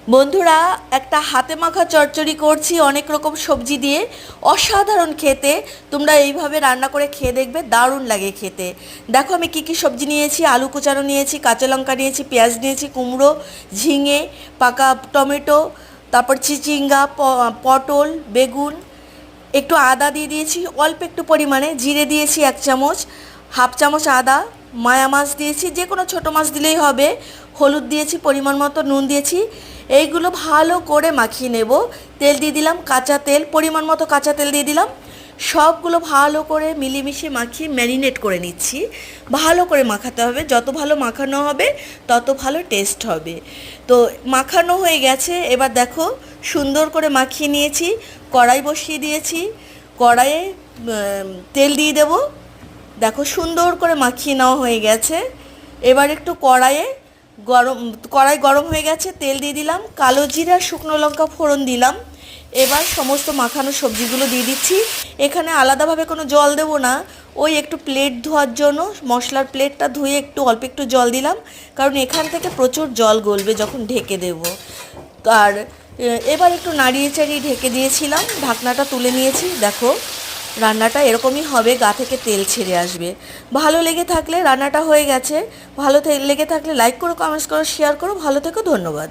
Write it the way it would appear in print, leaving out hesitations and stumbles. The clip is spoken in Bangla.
বন্ধুরা, একটা হাতে মাখা চচ্চড়ি করছি অনেক রকম সবজি দিয়ে। অসাধারণ খেতে। তোমরা এইভাবে রান্না করে খেয়ে দেখবে, দারুণ লাগে খেতে। দেখো আমি কী কী সবজি নিয়েছি। আলু কুচানো নিয়েছি, কাঁচা লঙ্কা নিয়েছি, পেঁয়াজ নিয়েছি, কুমড়ো, ঝিঙে, পাকা টমেটো, তারপর চিচিঙ্গা, পটল, বেগুন, একটু আদা দিয়ে দিয়েছি অল্প একটু পরিমাণে, জিরে দিয়েছি 1 চামচ, হাফ চামচ আদা, মায়া মাছ দিয়েছি, যে কোনো ছোটো মাছ দিলেই হবে, হলুদ দিয়েছি, পরিমাণ মতো নুন দিয়েছি। এইগুলো ভালো করে মাখিয়ে নেব। তেল দিয়ে দিলাম, কাঁচা তেল, পরিমাণ মতো কাঁচা তেল দিয়ে দিলাম। সবগুলো ভালো করে মিলেমিশে মাখিয়ে ম্যারিনেট করে নিচ্ছি। ভালো করে মাখাতে হবে, যত ভালো মাখানো হবে তত ভালো টেস্ট হবে। তো মাখানো হয়ে গেছে, এবার দেখো সুন্দর করে মাখিয়ে নিয়েছি। কড়াই বসিয়ে দিয়েছি, কড়াইয়ে তেল দিয়ে দেবো। দেখো সুন্দর করে মাখিয়ে নেওয়া হয়ে গেছে। এবার একটু কড়াই গরম হয়ে গেছে, তেল দিয়ে দিলাম, কালো জিরা শুকনো লঙ্কা ফোড়ন দিলাম। এবার সমস্ত মাখানো সবজিগুলো দিয়ে দিচ্ছি। এখানে আলাদাভাবে কোনো জল দেবো না, ওই একটু প্লেট ধোয়ার জন্য মশলার প্লেটটা ধুয়ে একটু অল্প একটু জল দিলাম, কারণ এখান থেকে প্রচুর জল গলবে যখন ঢেকে দেবো। আর এবার একটু নাড়িয়ে চাড়িয়ে ঢেকে দিয়েছিলাম, ঢাকনাটা তুলে নিয়েছি। দেখো রান্নাটা এরকমই হবে, গা থেকে তেল ছেড়ে আসবে। ভালো লেগে থাকলে, রান্নাটা হয়ে গেছে, ভালো লেগে থাকলে লাইক করো, কমেন্টস করো, শেয়ার করো। ভালো থেকো, ধন্যবাদ।